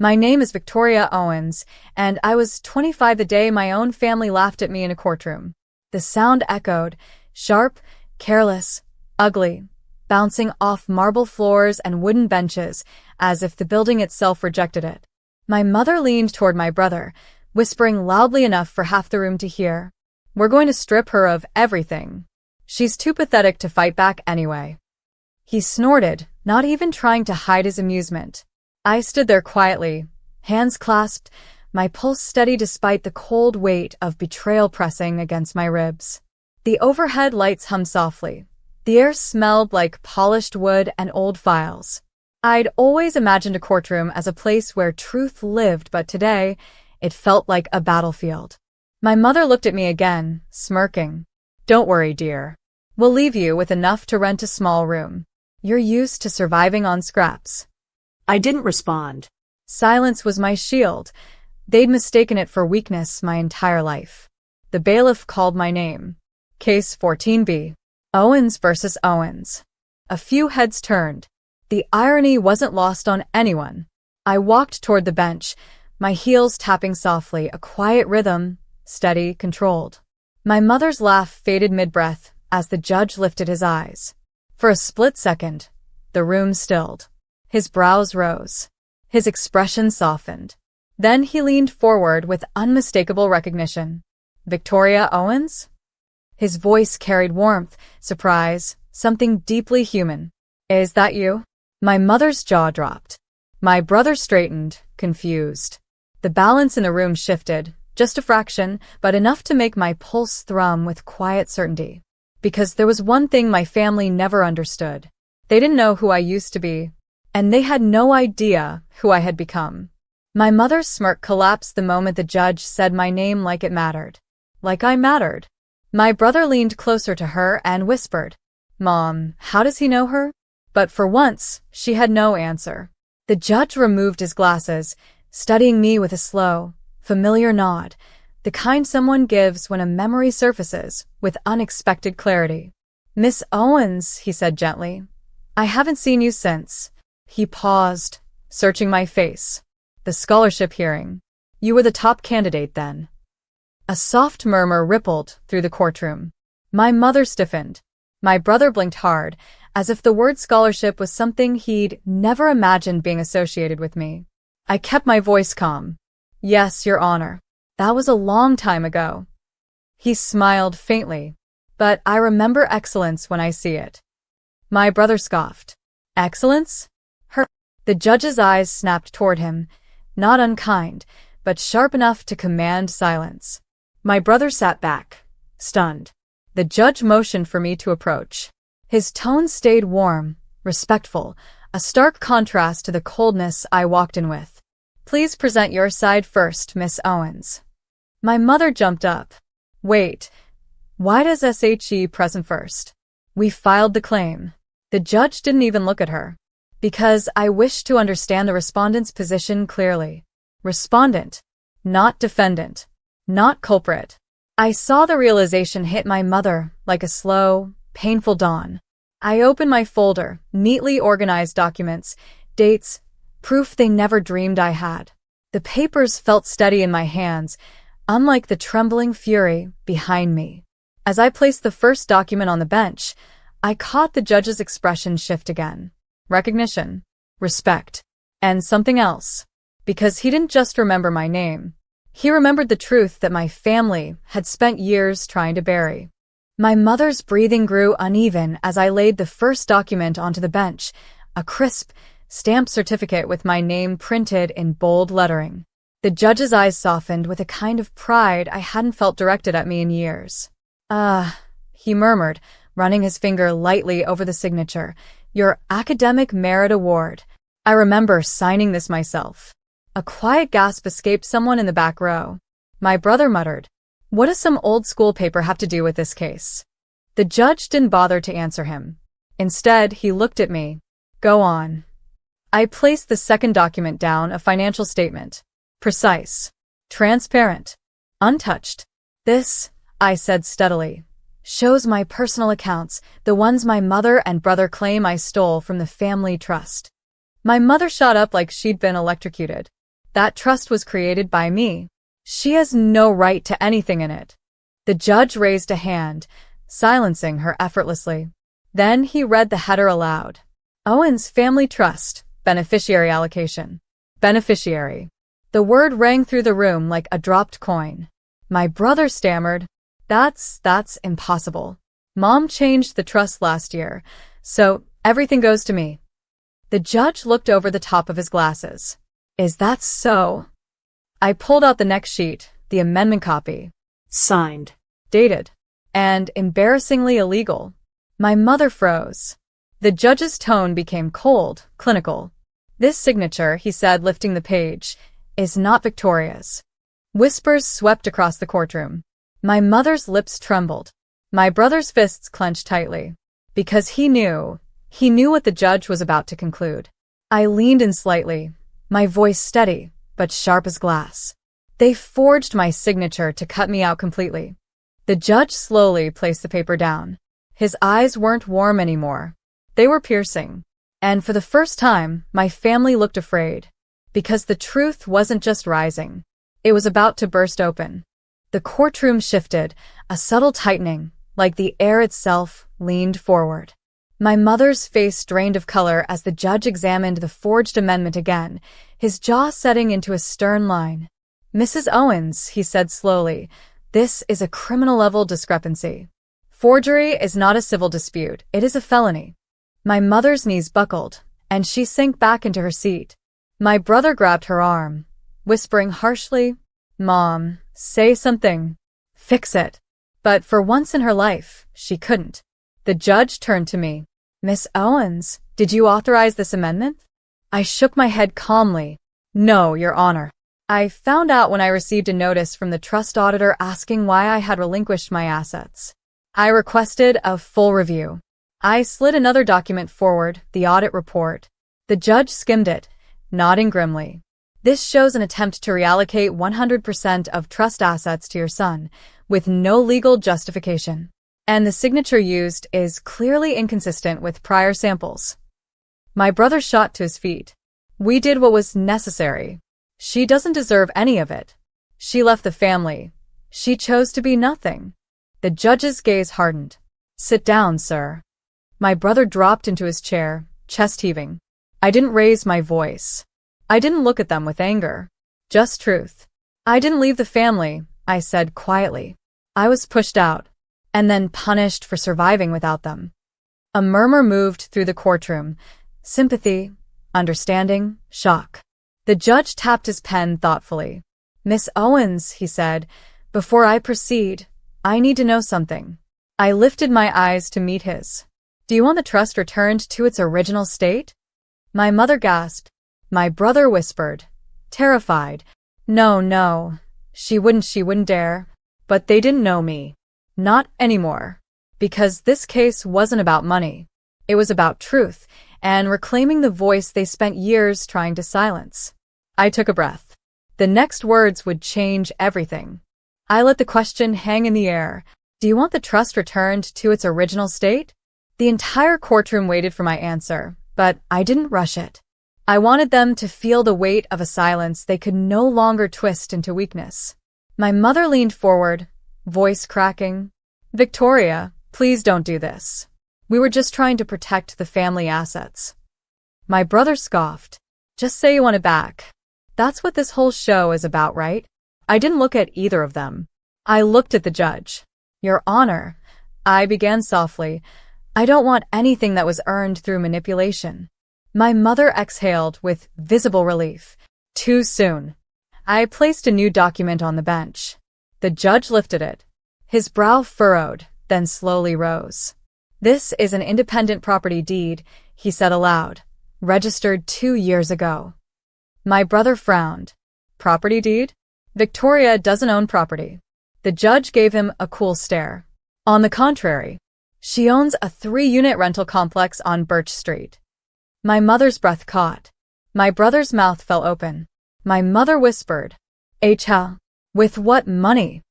My name is Victoria Owens, and I was 25 the day my own family laughed at me in a courtroom. The sound echoed, sharp, careless, ugly, bouncing off marble floors and wooden benches, as if the building itself rejected it. My mother leaned toward my brother, whispering loudly enough for half the room to hear. "We're going to strip her of everything. She's too pathetic to fight back anyway." He snorted, not even trying to hide his amusement. I stood there quietly, hands clasped, my pulse steady despite the cold weight of betrayal pressing against my ribs. The overhead lights hummed softly. The air smelled like polished wood and old files. I'd always imagined a courtroom as a place where truth lived, but today, it felt like a battlefield. My mother looked at me again, smirking. "Don't worry, dear. We'll leave you with enough to rent a small room. You're used to surviving on scraps." I didn't respond. Silence was my shield. They'd mistaken it for weakness my entire life. The bailiff called my name. Case 14B. Owens versus Owens. A few heads turned. The irony wasn't lost on anyone. I walked toward the bench, my heels tapping softly, a quiet rhythm, steady, controlled. My mother's laugh faded mid-breath as the judge lifted his eyes. For a split second, the room stilled. His brows rose. His expression softened. Then he leaned forward with unmistakable recognition. "Victoria Owens?" His voice carried warmth, surprise, something deeply human. "Is that you?" My mother's jaw dropped. My brother straightened, confused. The balance in the room shifted, just a fraction, but enough to make my pulse thrum with quiet certainty. Because there was one thing my family never understood. They didn't know who I used to be, and they had no idea who I had become. My mother's smirk collapsed the moment the judge said my name like it mattered. Like I mattered. My brother leaned closer to her and whispered, "Mom, how does he know her?" But for once, she had no answer. The judge removed his glasses, studying me with a slow, familiar nod, the kind someone gives when a memory surfaces with unexpected clarity. "Miss Owens," he said gently, "I haven't seen you since." He paused, searching my face. "The scholarship hearing. You were the top candidate then." A soft murmur rippled through the courtroom. My mother stiffened. My brother blinked hard, as if the word scholarship was something he'd never imagined being associated with me. I kept my voice calm. "Yes, Your Honor. That was a long time ago." He smiled faintly. "But I remember excellence when I see it." My brother scoffed. "Excellence? Her?" The judge's eyes snapped toward him, not unkind, but sharp enough to command silence. My brother sat back, stunned. The judge motioned for me to approach. His tone stayed warm, respectful, a stark contrast to the coldness I walked in with. "Please present your side first, Miss Owens." My mother jumped up. "Wait, why does SHE present first?" We filed the claim. The judge didn't even look at her. "Because I wish to understand the respondent's position clearly." Respondent, not defendant, not culprit. I saw the realization hit my mother like a slow, painful dawn. I opened my folder, neatly organized documents, dates, proof they never dreamed I had. The papers felt steady in my hands, unlike the trembling fury behind me. As I placed the first document on the bench, I caught the judge's expression shift again. Recognition, respect, and something else. Because he didn't just remember my name. He remembered the truth that my family had spent years trying to bury. My mother's breathing grew uneven as I laid the first document onto the bench, a crisp, stamped certificate with my name printed in bold lettering. The judge's eyes softened with a kind of pride I hadn't felt directed at me in years. He murmured, running his finger lightly over the signature. "Your Academic Merit Award." I remember signing this myself. A quiet gasp escaped someone in the back row. My brother muttered, "What does some old school paper have to do with this case?" The judge didn't bother to answer him. Instead, he looked at me. "Go on." I placed the second document down, a financial statement. Precise, transparent, untouched. "This," I said steadily, "shows my personal accounts, the ones my mother and brother claim I stole from the family trust." My mother shot up like she'd been electrocuted. That trust was created by me. She has no right to anything in it. The judge raised a hand, silencing her effortlessly. Then he read the header aloud. Owens Family Trust, Beneficiary Allocation. Beneficiary. The word rang through the room like a dropped coin. My brother stammered, That's impossible. Mom changed the trust last year, so everything goes to me. The judge looked over the top of his glasses. Is that so? I pulled out the next sheet, the amendment copy. Signed. Dated. And embarrassingly illegal. My mother froze. The judge's tone became cold, clinical. This signature, he said, lifting the page, is not Victoria's. Whispers swept across the courtroom. My mother's lips trembled. My brother's fists clenched tightly. Because he knew what the judge was about to conclude. I leaned in slightly, my voice steady, but sharp as glass. They forged my signature to cut me out completely. The judge slowly placed the paper down. His eyes weren't warm anymore. They were piercing. And for the first time, my family looked afraid. Because the truth wasn't just rising. It was about to burst open. The courtroom shifted, a subtle tightening, like the air itself leaned forward. My mother's face drained of color as the judge examined the forged amendment again, his jaw setting into a stern line. Mrs. Owens, he said slowly, this is a criminal-level discrepancy. Forgery is not a civil dispute, it is a felony. My mother's knees buckled, and she sank back into her seat. My brother grabbed her arm, whispering harshly, Mom, say something. Fix it. But for once in her life, she couldn't. The judge turned to me. Miss Owens, did you authorize this amendment? I shook my head calmly. No, Your Honor. I found out when I received a notice from the trust auditor asking why I had relinquished my assets. I requested a full review. I slid another document forward, the audit report. The judge skimmed it, nodding grimly. This shows an attempt to reallocate 100% of trust assets to your son, with no legal justification. And the signature used is clearly inconsistent with prior samples. My brother shot to his feet. We did what was necessary. She doesn't deserve any of it. She left the family. She chose to be nothing. The judge's gaze hardened. Sit down, sir. My brother dropped into his chair, chest heaving. I didn't raise my voice. I didn't look at them with anger. Just truth. I didn't leave the family, I said quietly. I was pushed out, and then punished for surviving without them. A murmur moved through the courtroom. Sympathy, understanding, shock. The judge tapped his pen thoughtfully. Miss Owens, he said, before I proceed, I need to know something. I lifted my eyes to meet his. Do you want the trust returned to its original state? My mother gasped. My brother whispered, terrified. No. She wouldn't dare. But they didn't know me. Not anymore. Because this case wasn't about money. It was about truth and reclaiming the voice they spent years trying to silence. I took a breath. The next words would change everything. I let the question hang in the air. Do you want the trust returned to its original state? The entire courtroom waited for my answer, but I didn't rush it. I wanted them to feel the weight of a silence they could no longer twist into weakness. My mother leaned forward, voice cracking. Victoria, please don't do this. We were just trying to protect the family assets. My brother scoffed. Just say you want it back. That's what this whole show is about, right? I didn't look at either of them. I looked at the judge. Your Honor, I began softly. I don't want anything that was earned through manipulation. My mother exhaled with visible relief. Too soon. I placed a new document on the bench. The judge lifted it. His brow furrowed, then slowly rose. This is an independent property deed, he said aloud. Registered 2 years ago. My brother frowned. Property deed? Victoria doesn't own property. The judge gave him a cool stare. On the contrary, she owns a 3-unit rental complex on Birch Street. My mother's breath caught. My brother's mouth fell open. My mother whispered, H.L. With what money?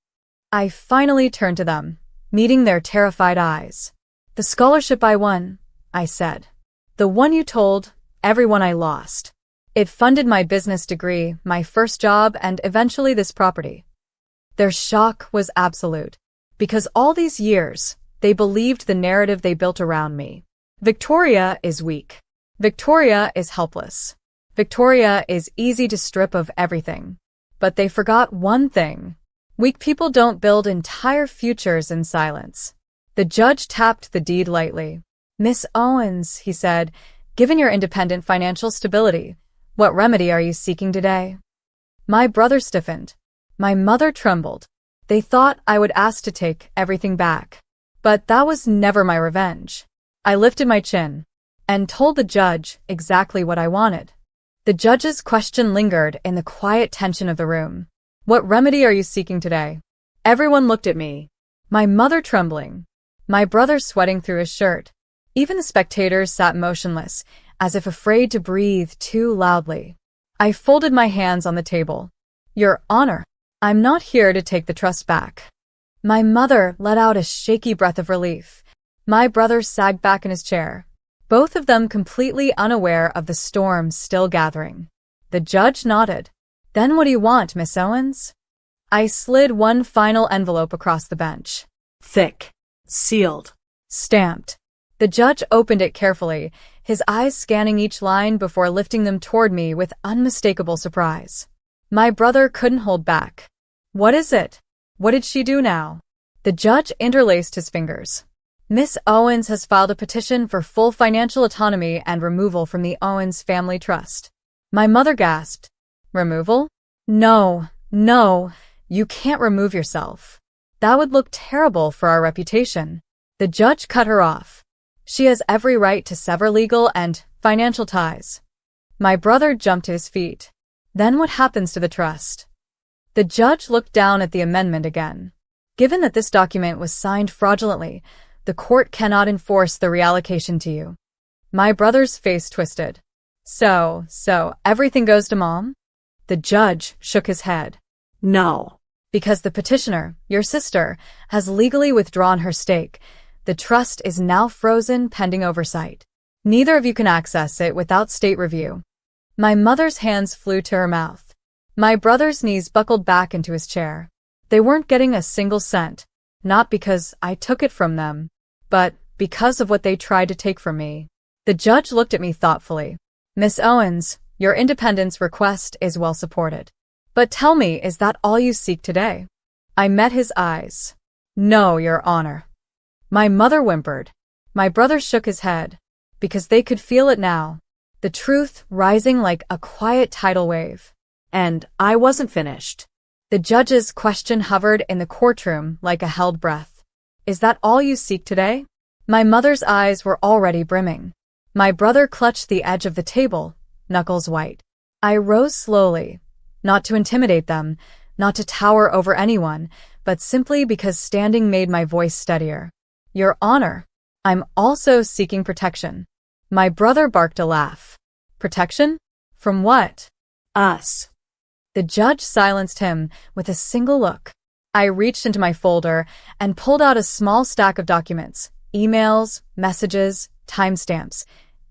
I finally turned to them, meeting their terrified eyes. The scholarship I won, I said. The one you told everyone I lost. It funded my business degree, my first job, and eventually this property. Their shock was absolute. Because all these years, they believed the narrative they built around me. Victoria is weak. Victoria is helpless. Victoria is easy to strip of everything. But they forgot one thing. Weak people don't build entire futures in silence. The judge tapped the deed lightly. Miss Owens, he said, given your independent financial stability, what remedy are you seeking today? My brother stiffened. My mother trembled. They thought I would ask to take everything back. But that was never my revenge. I lifted my chin and told the judge exactly what I wanted. The judge's question lingered in the quiet tension of the room. What remedy are you seeking today? Everyone looked at me. My mother trembling. My brother sweating through his shirt. Even the spectators sat motionless, as if afraid to breathe too loudly. I folded my hands on the table. Your Honor, I'm not here to take the trust back. My mother let out a shaky breath of relief. My brother sagged back in his chair, both of them completely unaware of the storm still gathering. The judge nodded. Then what do you want, Miss Owens? I slid one final envelope across the bench. Thick. Sealed. Stamped. The judge opened it carefully, his eyes scanning each line before lifting them toward me with unmistakable surprise. My brother couldn't hold back. What is it? What did she do now? The judge interlaced his fingers. Miss Owens has filed a petition for full financial autonomy and removal from the Owens Family Trust. My mother gasped. Removal? No, you can't remove yourself. That would look terrible for our reputation. The judge cut her off. She has every right to sever legal and financial ties. My brother jumped to his feet. Then what happens to the trust? The judge looked down at the amendment again. Given that this document was signed fraudulently, the court cannot enforce the reallocation to you. My brother's face twisted. So, everything goes to Mom? The judge shook his head. No. Because the petitioner, your sister, has legally withdrawn her stake, the trust is now frozen pending oversight. Neither of you can access it without state review. My mother's hands flew to her mouth. My brother's knees buckled back into his chair. They weren't getting a single cent, not because I took it from them, but because of what they tried to take from me. The judge looked at me thoughtfully. Miss Owens, your independence request is well supported. But tell me, is that all you seek today? I met his eyes. No, Your Honor. My mother whimpered. My brother shook his head, because they could feel it now, the truth rising like a quiet tidal wave. And I wasn't finished. The judge's question hovered in the courtroom like a held breath. Is that all you seek today? My mother's eyes were already brimming. My brother clutched the edge of the table, knuckles white. I rose slowly, not to intimidate them, not to tower over anyone, but simply because standing made my voice steadier. Your Honor, I'm also seeking protection. My brother barked a laugh. Protection? From what? Us. The judge silenced him with a single look. I reached into my folder and pulled out a small stack of documents, emails, messages, timestamps,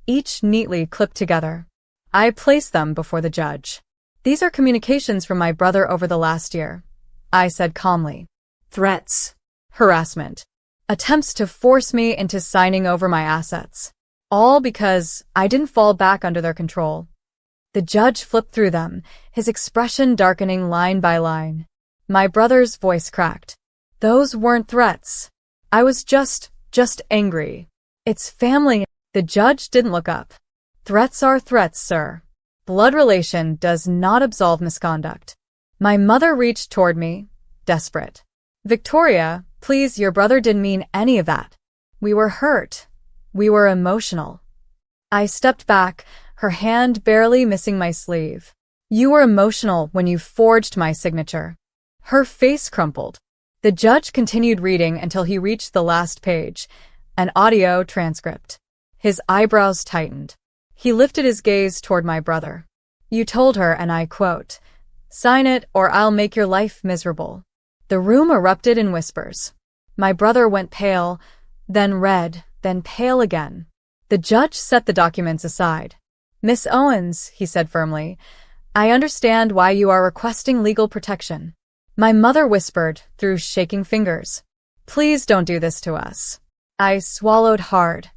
each neatly clipped together. I placed them before the judge. These are communications from my brother over the last year, I said calmly. Threats. Harassment. Attempts to force me into signing over my assets. All because I didn't fall back under their control. The judge flipped through them, his expression darkening line by line. My brother's voice cracked. Those weren't threats. I was just angry. It's family. The judge didn't look up. Threats are threats, sir. Blood relation does not absolve misconduct. My mother reached toward me, desperate. Victoria, please, your brother didn't mean any of that. We were hurt. We were emotional. I stepped back, her hand barely missing my sleeve. You were emotional when you forged my signature. Her face crumpled. The judge continued reading until he reached the last page, an audio transcript. His eyebrows tightened. He lifted his gaze toward my brother. You told her, and I quote, "Sign it or I'll make your life miserable." The room erupted in whispers. My brother went pale, then red, then pale again. The judge set the documents aside. Miss Owens, he said firmly, I understand why you are requesting legal protection. My mother whispered through shaking fingers. Please don't do this to us. I swallowed hard,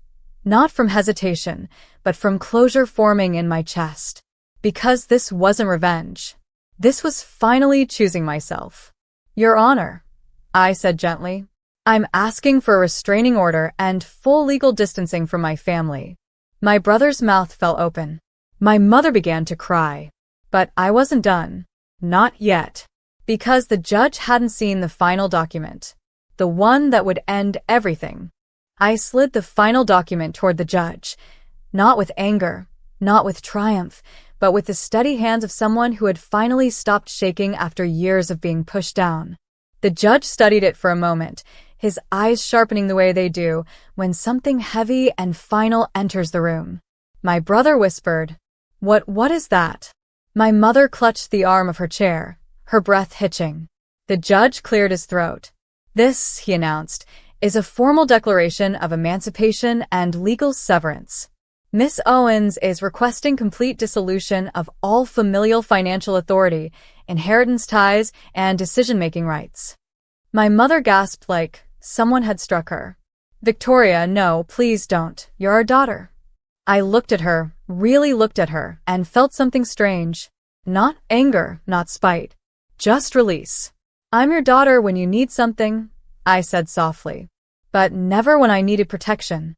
not from hesitation, but from closure forming in my chest. Because this wasn't revenge. This was finally choosing myself. Your Honor, I said gently, I'm asking for a restraining order and full legal distancing from my family. My brother's mouth fell open. My mother began to cry. But I wasn't done. Not yet. Because the judge hadn't seen the final document. The one that would end everything. I slid the final document toward the judge. Not with anger, not with triumph, but with the steady hands of someone who had finally stopped shaking after years of being pushed down. The judge studied it for a moment, his eyes sharpening the way they do when something heavy and final enters the room. My brother whispered, What is that? My mother clutched the arm of her chair, her breath hitching. The judge cleared his throat. This, he announced, is a formal declaration of emancipation and legal severance. Miss Owens is requesting complete dissolution of all familial financial authority, inheritance ties, and decision-making rights. My mother gasped like someone had struck her. Victoria, no, please don't. You're our daughter. I looked at her, really looked at her, and felt something strange. Not anger, not spite. Just release. I'm your daughter when you need something, I said softly. But never when I needed protection.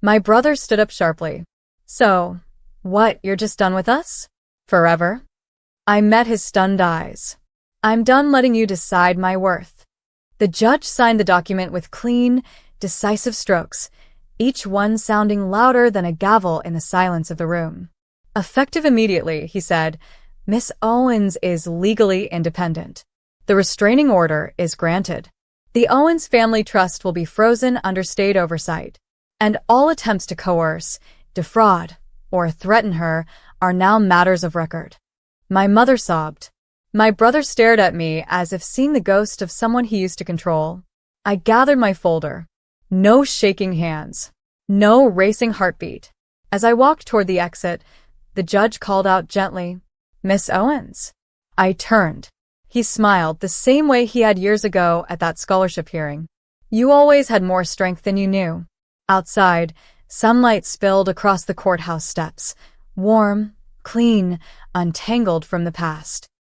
My brother stood up sharply. So, what, you're just done with us? Forever? I met his stunned eyes. I'm done letting you decide my worth. The judge signed the document with clean, decisive strokes, each one sounding louder than a gavel in the silence of the room. Effective immediately, he said, Miss Owens is legally independent. The restraining order is granted. The Owens Family Trust will be frozen under state oversight, and all attempts to coerce, defraud, or threaten her are now matters of record. My mother sobbed. My brother stared at me as if seeing the ghost of someone he used to control. I gathered my folder. No shaking hands. No racing heartbeat. As I walked toward the exit, the judge called out gently, Miss Owens. I turned. He smiled the same way he had years ago at that scholarship hearing. You always had more strength than you knew. Outside, sunlight spilled across the courthouse steps, warm, clean, untangled from the past.